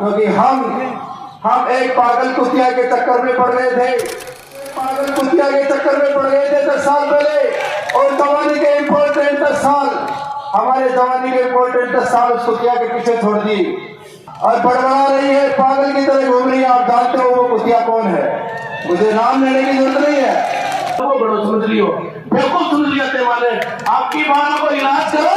क्योंकि हम एक पागल कुतिया के चक्कर में पड़ गए थे, पागल कुतिया के चक्कर में पड़ गए थे 10 साल पहले। और जवानी के इम्पोर्टेंट 10 साल, हमारे जवानी के इम्पोर्टेंट 10 साल उस कुतिया के पीछे छोड़ दी और बड़बड़ा रही है, पागल की तरह घूम रही है। आप जानते हो वो कुतिया कौन है, मुझे नाम लेने की जरूरत नहीं है। वो बड़ो समझ लियो, बिल्कुल समझ लिया वाले आपकी बातों को इलाज करो।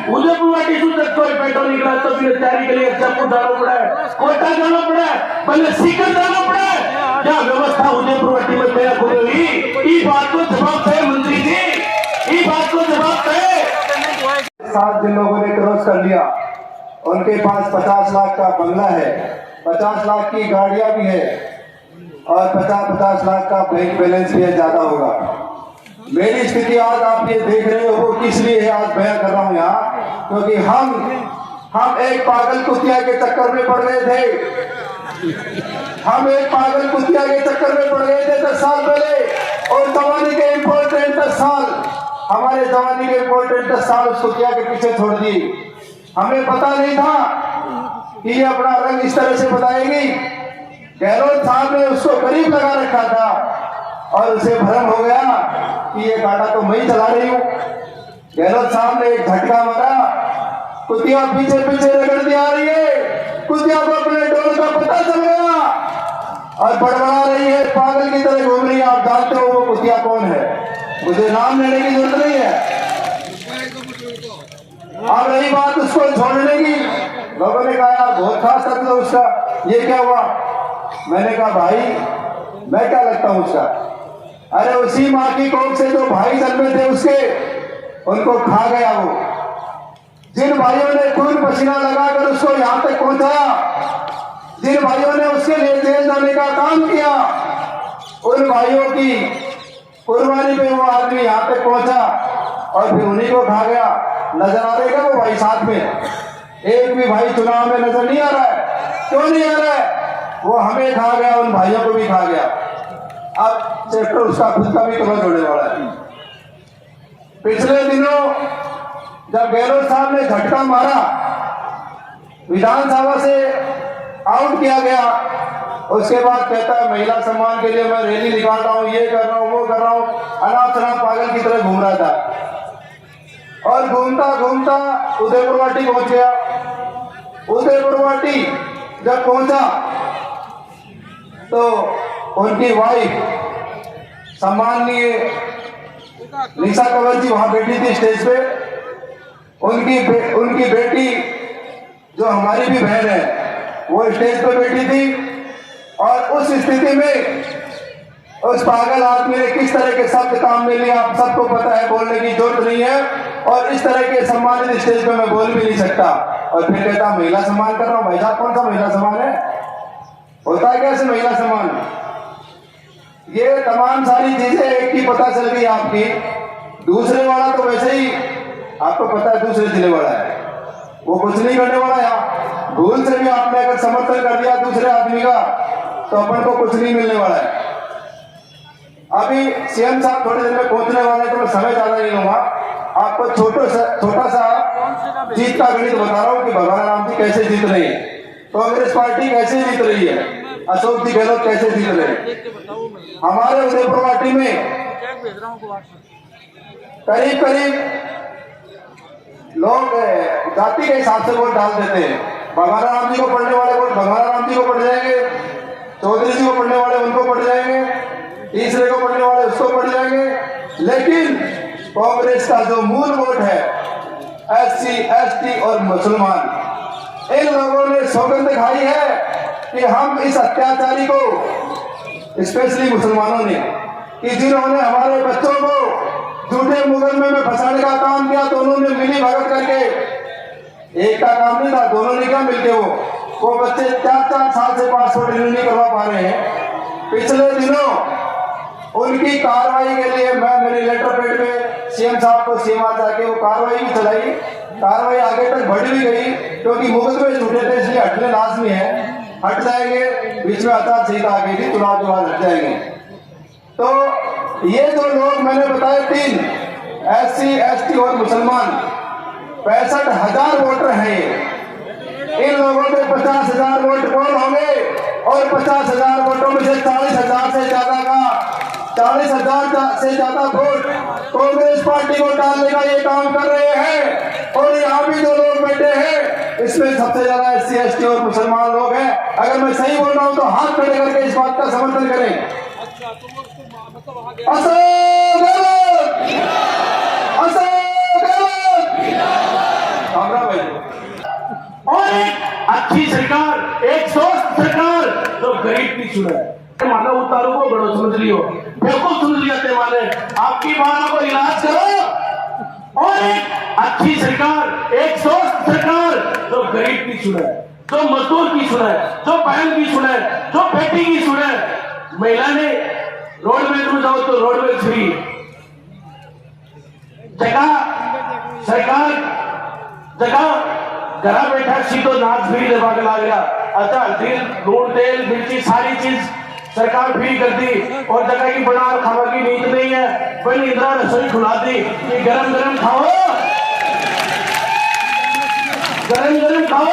उदयपुर वाटी सुधर कोई पेट्रोल निकला तो फिर तैयारी के लिए जयपुर जाना पड़ा है, कोटा जाना पड़ा है, पहले सीकर जाना पड़ा है। क्या व्यवस्था उदयपुर वाटी में तैयार हो गई, इस बात को जवाब है मंत्री जी, इस बात को जवाब है। 7 जिन लोगों ने क्रॉस कर लिया उनके पास 50 लाख का बंगला है, 50 लाख की गाड़ियां भी है और 50-50 लाख का बैंक बैलेंस भी ज्यादा होगा। मेरी स्थिति आज आप ये देख रहे हो किस लिए है, आज बयां कर रहा हूं यहाँ, क्योंकि हम एक पागल कुतिया के चक्कर में पड़ गए थे, हम एक पागल कुतिया के चक्कर में पड़ गए थे 10 साल पहले। और जवानी के इम्पोर्टेंट 10 साल, हमारे जवानी के इम्पोर्टेंट 10 साल उस कुतिया के पीछे छोड़ दी। हमें पता नहीं था कि ये अपना रंग इस तरह से बताएगी। गहलोत साहब ने उसको करीब लगा रखा था और उसे भ्रम हो गया कि ये गाड़ा तो मैं ही चला रही हूं। गहलोत साहब ने एक झटका मारा, कुतिया पीछे पीछे रगड़ती आ रही है, कुतिया को अपने डोल का पता चल गया और बड़बड़ा रही है, पागल की तरह घूम रही है। आप जानते हो वो कुतिया कौन है, मुझे नाम लेने की जरूरत नहीं है। अब रही बात उसको छोड़ने की, लोगों ने कहा यार बहुत खास तत्व उसका, ये क्या हुआ? मैंने कहा भाई मैं क्या लगता हूं उसका? अरे उसी माँ की कोख से जो भाई जन्मे थे उसके, उनको खा गया वो। जिन भाइयों ने खून पसीना लगाकर उसको यहाँ तक पहुंचाया, जिन भाइयों ने उसके लिए जेल जाने का काम किया, उन भाइयों की कुर्बानी पे वो आदमी यहाँ तक पहुंचा और फिर उन्हीं को खा गया। नजर आ रहा है वो भाई साथ में? एक भी भाई चुनाव में नजर नहीं आ रहा है। क्यों नहीं आ रहा है? वो हमें खा गया, उन भाइयों को भी खा गया। अब चैप्टर उसका खुद का भी क्लोज होने वाला है। पिछले दिनों जब गहलोत साहब ने झटका मारा, विधानसभा से आउट किया गया, उसके बाद कहता है महिला सम्मान के लिए मैं रैली निकाल रहा हूं, ये कर रहा हूं, वो कर रहा हूं। अनाप शनाप पागल की तरह घूम रहा था और घूमता घूमता उदयपुर वाटी पहुंच गया। उदयपुर वाटी जब पहुंचा तो उनकी वाइफ सम्माननीय निशा कंवर जी वहां बैठी थी स्टेज पे। उनकी बेटी जो हमारी भी बहन है वो स्टेज पे बैठी थी और उस स्थिति में उस पागल आदमी ने किस तरह के शब्द काम में लिया आप सबको पता है, बोलने की जरूरत नहीं है। और इस तरह के सम्मानित स्टेज पे मैं बोल भी नहीं सकता। और फिर कहता महिला सम्मान कर रहा हूं। भाई साहब कौन सा महिला सम्मान है? होता है कैसे महिला सम्मान? ये तमाम सारी चीजें एक की पता चल गई आपकी। दूसरे वाला तो वैसे ही आपको पता है दूसरे जिले वाला है, वो कुछ नहीं करने वाला। यहाँ भूल से भी आपने अगर समर्थन कर दिया दूसरे आदमी का तो अपन को कुछ नहीं मिलने वाला है। अभी सीएम साहब थोड़ी देर में पहुंचने वाले हैं तो मैं समय ज्यादा नहीं लूंगा। आपको छोटा सा जीत का गणित बता रहा हूँ कि भगवान राम जी कैसे जीत रही है, कांग्रेस पार्टी कैसे जीत रही है, अशोक जी गहलोत कैसे जीत रहे हैं। हमारे उदयपुर वाटी में करीब लोग जाति के हिसाब से वोट डाल देते हैं। भगवान राम जी को पढ़ने वाले वोट भगवान राम जी को पड़ जाएंगे, चौधरी जी को पढ़ने वाले उनको पड़ जाएंगे, तीसरे को पढ़ने वाले उसको पड़ जाएंगे। लेकिन कांग्रेस का जो मूल वोट है SC ST और मुसलमान, इन लोगों ने सौगंध खाई है कि हम इस अत्याचारी को, स्पेशली मुसलमानों ने, कि जिन्होंने हमारे बच्चों को झूठे मुकदमे में फंसाने का काम किया, दोनों ने मिली भगत करके, एक का काम नहीं था, दोनों ने क्या मिलके वो बच्चे 4-4 साल से पासपोर्ट रिन्यू नहीं करवा पा रहे हैं। पिछले दिनों उनकी कार्रवाई के लिए मैं मेरे लेटर पेड में सीएम साहब को सीमा जाके वो कार्रवाई भी चलाई। कार्रवाई आगे तक बढ़ भी गई क्योंकि मुकदमे झूठे थे इसलिए हटने लाजमी है, हट जाएंगे। बीच में आचार संहिता आ गई थी, चुनाव के बाद हट जाएंगे। तो ये जो लोग मैंने बताए 3 SC ST और मुसलमान, 65,000 वोटर हैं ये। इन लोगों के 50,000 वोट पोल होंगे और 50,000 वोटों में से 40,000 से ज्यादा वोट कांग्रेस पार्टी को डालने का ये काम कर रहे हैं। और यहाँ भी जो लोग बैठे हैं इसमें सबसे ज्यादा SC ST और मुसलमान लोग हैं। अगर मैं सही बोल रहा हूँ तो हाथ खड़े करके इस बात का समर्थन करें। और एक अच्छी सरकार, एक स्वस्थ सरकार जो गरीब की सुने। माता उतारू को बड़ो समझ लियो, बिल्कुल समझ लिया थे माने आपकी मां को इलाज करो। और एक अच्छी सरकार, एक स्वस्थ सरकार जो गरीब की सुने, जो मजदूर की सुने, जो बहन की सुने, जो बेटी की सुने। महिला ने रोडवेज में जाओ तो रोडवेज फ्री, जगह घरा बैठा सीधो नाच फ्री दबा के ला गया। अच्छा लूण तेल मिर्ची सारी चीज सरकार फ्री कर दी। और जगह की बना खावा की नींद नहीं है, पहले इंदिरा रसोई खुला दी कि गरम गरम खाओ, गरम गरम खाओ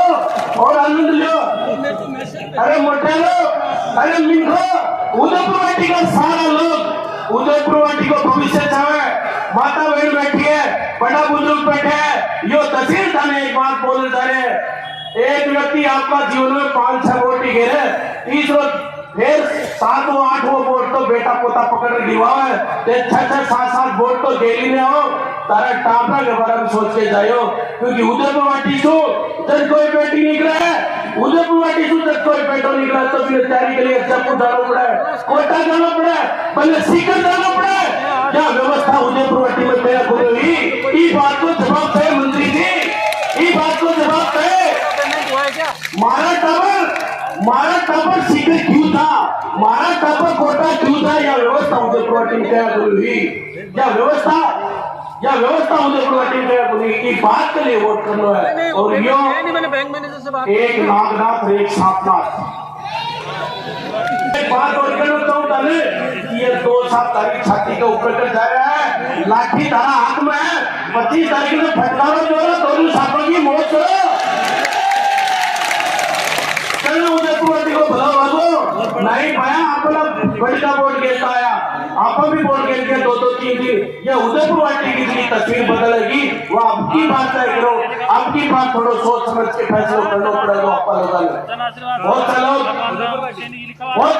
और आनंद लो। अरे मोटे लो, अरे मिनको उदयपुर वाटी का सारा लोग उदयपुर वाटी को भविष्य चाहे। माता बहन बैठी है, बड़ा बुजुर्ग बैठे हैं। यो तहसील थाने एक बात बोलने जा रहे हैं, एक व्यक्ति आपका जीवन में 5-6 वोट ही घेरे, तीसरो फिर 7-8 वोट तो बेटा पोता पकड़ गिवा है, 6-7 वोट तो जेली में हो। तारा टापरा के बारे में सोच के जाओ, क्योंकि उदयपुर वाटी सो जब कोई बेटी निकला है, उदयपुर वाटी सो जब कोई बेटो निकला तो फिर तैयारी के लिए जयपुर जाना पड़ा है, कोटा जाना पड़ा है, पहले सीकर जाना पड़ा है। क्या व्यवस्था उदयपुर वाटी में तैयार हुई? इस बात को जवाब दे मंत्री जी, इस बात को जवाब दे। मारा टापर सीकर क्यों था, मारा टापर कोटा क्यों था? यह व्यवस्था उदयपुर वाटी में तैयार हुई, यह व्यवस्था उदयपुर वाटी में तैयार हुई। इस बात के लिए वोट करना है। और यो एक नागनाथ एक सांपनाथ। एक बात और कहना चाहूँ कि ये 2 7 तारीख छाती के ऊपर कर जा रहा है, लाठी धारा हाथ में है, 25 तारीख में फटकारो जो है, दोनों सांपों की मौत करो। उदयपुर वाटी को भला भागो नहीं पाया, अपना बड़का वोट गिरता आया, आप भी वोट गिर के 2-2 3 दिन। ये उदयपुर वाटी की तस्वीर बदलेगी, वो आपकी बात तय करो, आपकी बात थोड़ा सोच समझ के फैसला करना पड़ेगा। बहुत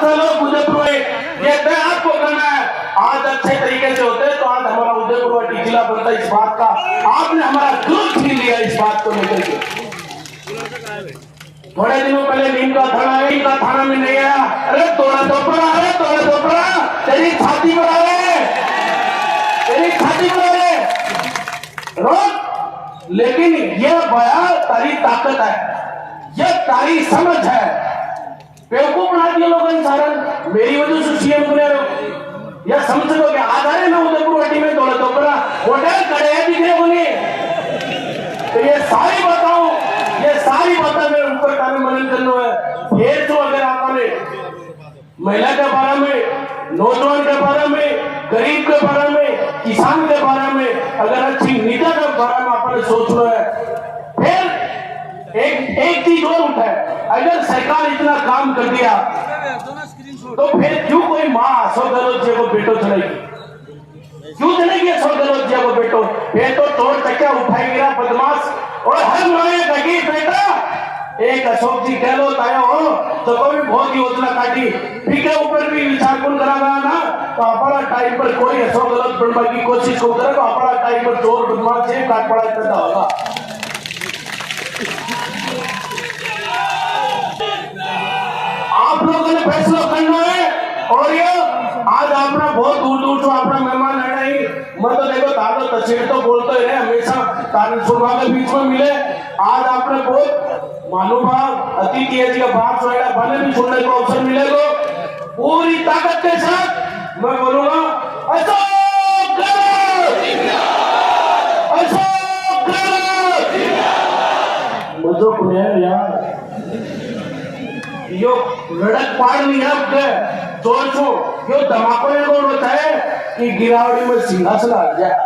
से लोग उदयपुर ये आपको करना है। आज अच्छे तरीके से होते तो आज हमारा उदयपुर वाटी जिला बनता। इस बात का आपने हमारा दूर छीन लिया, इस बात को लेकर के। थोड़े दिनों पहले नीम का थाना में नहीं आया, अरे तोड़ा दोपरा तेरी छाती पर आ रहे, तेरी छाती पर आ रहे रोक। लेकिन यह बयान तारी ताकत है, यह तारी समझ है। बेवकूफ बना दिया लोगों ने सारा, मेरी वजह से सीएम बने रहो। यह समझ लो कि आ रहे ना उदयपुर वाटी में तोड़ा दोपरा होटल खड़े हैं दिख रहे होंगे। तो ये सारी बातें मेरे ऊपर कार्य मनन करना है। फिर तो अगर आपने महिला के बारे में, नौजवान के बारे में, गरीब के बारे में, किसान के बारे में अगर अच्छी नीति के बारे में आपने सोचना है, फिर एक चीज और उठा है, अगर सरकार इतना काम कर दिया तो फिर क्यों कोई माँ 100 गलोजिया को बेटो चलेगी? क्यों चलेगी 100 गलोजिया को बेटो? फिर तो तोड़ टक्या उठाएगी ना बदमाश। और हर माए कही बेटा एक अशोक जी गहलोत आया हो तो कोई बहुत योजना काटी, ठीक है, ऊपर भी विचार कौन करा गया ना, तो अपना टाइम पर कोई अशोक गलत बनने की कोशिश को करे तो अपना टाइम पर चोर बदमाश से काट पड़ा पैदा होगा। आप लोगों ने फैसला करना है। और ये आज अपना बहुत दूर से अपना मेहमान आना ही, मैं तो देखो तारो तस्वीर तो बोलते रहे हमेशा, तारे सुरवा के बीच में मिले। आज आपने बहुत महानुभाव अतिथि है जी का बात सुनाया, बने भी सुनने को अवसर मिलेगा। पूरी ताकत के साथ मैं बोलूंगा अशोक मुझे यार यो लड़क पार नहीं है आपके जोर छो यो धमाको ने कौन होता है कि गिरावड़ी में सिंहासन आ जाए।